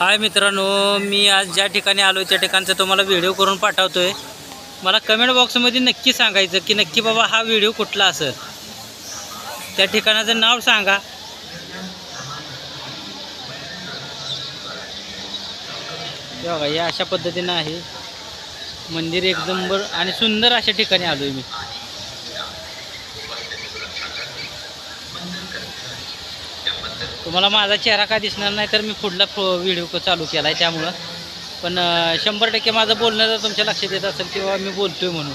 हाय मित्रांनो, मी आज ज्या ठिकाणी आलो त्या ठिकाणचा तुम्हाला व्हिडिओ करून पाठवतोय। मला कमेंट बॉक्समध्ये नक्की सांगायचं की नक्की बाबा हा व्हिडिओ कुठला असेल, त्या ठिकाणाचं नाव सांगा। हे बघा, या अशा पद्धतीनं आहे मंदिर, एकदम आणि सुंदर अशा ठिकाणी आलोय मी। तुम्हाला माझा चेहरा काय दिसणार नाही तर मी पुढला व्हिडिओ चालू केला आहे त्यामुळं, पण 100% माझं बोलणं जर तुमच्या लक्षात येत असेल किंवा मी बोलतोय म्हणून,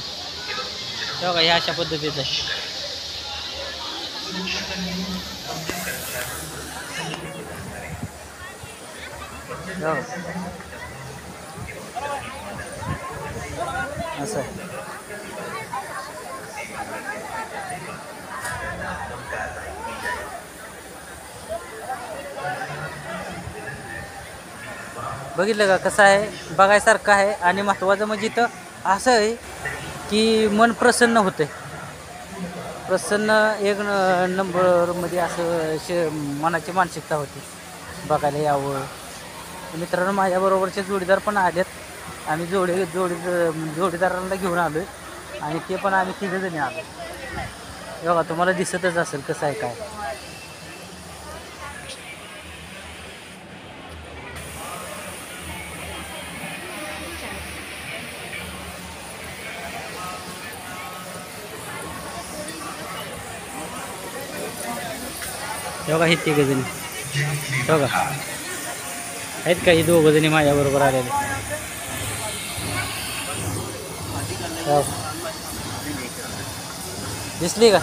हे बघा ह्या अशा पद्धतीचं आहे। असं बघितलं का कसं आहे, बघायसारखं आहे। आणि महत्त्वाचं म्हणजे इथं असं आहे की मन प्रसन्न होते, प्रसन्न एक नंबरमध्ये असं मनाची मानसिकता होती, बघायला यावं। मित्रांनो, माझ्याबरोबरचे जोडीदार पण आलेत, आम्ही जोडीदारांना घेऊन आलो आहे आणि ते पण आम्ही तिघंजणी आलो। बघा, तुम्हाला दिसतच असेल कसं आहे काय। बघा हे तिघंजणी, बघा आहेत का, ही दोघंजणी माझ्याबरोबर आलेले। दिसली का,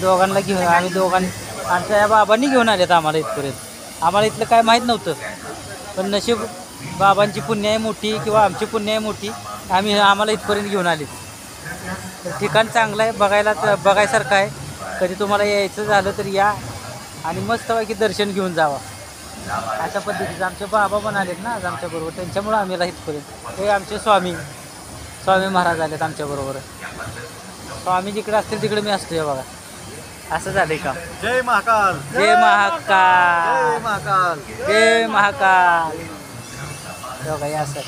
दोघांना घेऊन आम्ही आमच्या या बाबांनी घेऊन आलेत आम्हाला इथपर्यंत। आम्हाला इथलं काय माहीत नव्हतं, पण नशीब बाबांची पुण्य आहे मोठी किंवा आमची पुण्य आहे मोठी, आम्हाला इथपर्यंत घेऊन आले। तर ठिकाण चांगलं आहे, बघायसारखं आहे। कधी तुम्हाला यायचं झालं तर या आणि मस्तपैकी दर्शन घेऊन जावा। अशा पद्धतीचं आमचे बाबा पण आलेत ना आज आमच्याबरोबर, त्यांच्यामुळं आम्हाला इथपर्यंत। हे आमचे स्वामी महाराज आलेत आमच्याबरोबर। स्वामी जिकडे असतील तिकडे मी असतो, बघा असं झालंय का। जय महाकाल, जय महाकाल, जय महाकाल, जय महाकाल। बघा हे असं